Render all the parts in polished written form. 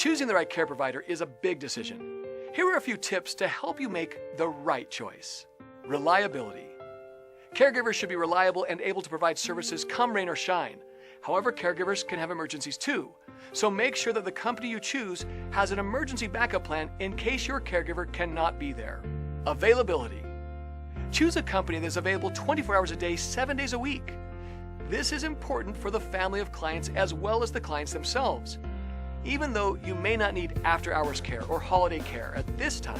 Choosing the right care provider is a big decision. Here are a few tips to help you make the right choice. Reliability. Caregivers should be reliable and able to provide services come rain or shine. However, caregivers can have emergencies too. So make sure that the company you choose has an emergency backup plan in case your caregiver cannot be there. Availability. Choose a company that is available 24 hours a day, 7 days a week. This is important for the family of clients as well as the clients themselves. Even though you may not need after-hours care or holiday care at this time,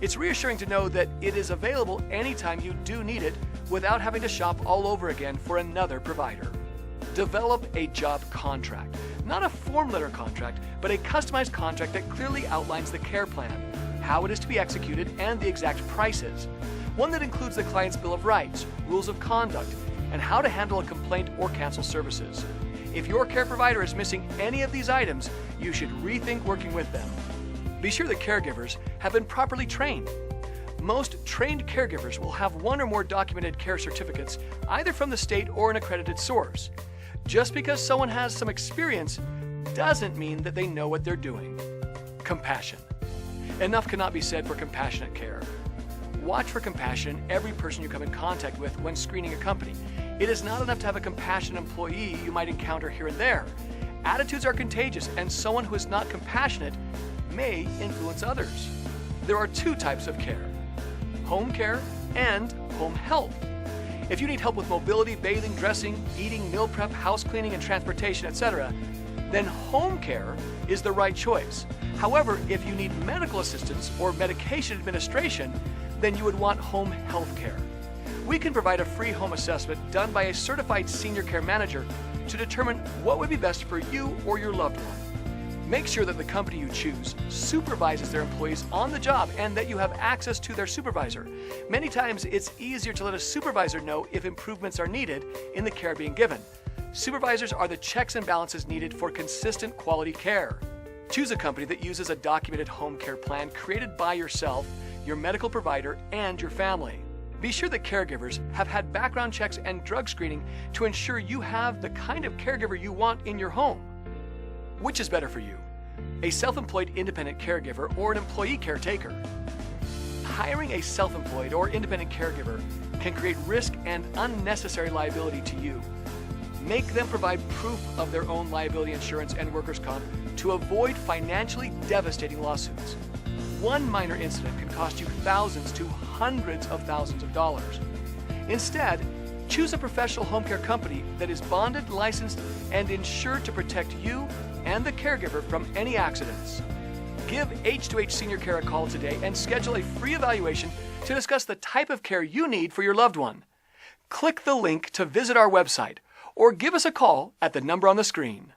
it's reassuring to know that it is available anytime you do need it without having to shop all over again for another provider. Develop a job contract. Not a form letter contract, but a customized contract that clearly outlines the care plan, how it is to be executed, and the exact prices. One that includes the client's bill of rights, rules of conduct, and how to handle a complaint or cancel services. If your care provider is missing any of these items, you should rethink working with them. Be sure the caregivers have been properly trained. Most trained caregivers will have one or more documented care certificates, either from the state or an accredited source. Just because someone has some experience doesn't mean that they know what they're doing. Compassion. Enough cannot be said for compassionate care. Watch for compassion in every person you come in contact with when screening a company. It is not enough to have a compassionate employee you might encounter here and there. Attitudes are contagious, and someone who is not compassionate may influence others. There are two types of care: home care and home health. If you need help with mobility, bathing, dressing, eating, meal prep, house cleaning, and transportation, etc., then home care is the right choice. However, if you need medical assistance or medication administration, then you would want home health care. We can provide a free home assessment done by a certified senior care manager to determine what would be best for you or your loved one. Make sure that the company you choose supervises their employees on the job and that you have access to their supervisor. Many times it's easier to let a supervisor know if improvements are needed in the care being given. Supervisors are the checks and balances needed for consistent quality care. Choose a company that uses a documented home care plan created by yourself, your medical provider, and your family. Be sure that caregivers have had background checks and drug screening to ensure you have the kind of caregiver you want in your home. Which is better for you, a self-employed independent caregiver or an employee caretaker? Hiring a self-employed or independent caregiver can create risk and unnecessary liability to you. Make them provide proof of their own liability insurance and workers' comp to avoid financially devastating lawsuits. One minor incident can cost you thousands to hundreds of thousands of dollars. Instead, choose a professional home care company that is bonded, licensed, and insured to protect you and the caregiver from any accidents. Give H2H Senior Care a call today and schedule a free evaluation to discuss the type of care you need for your loved one. Click the link to visit our website or give us a call at the number on the screen.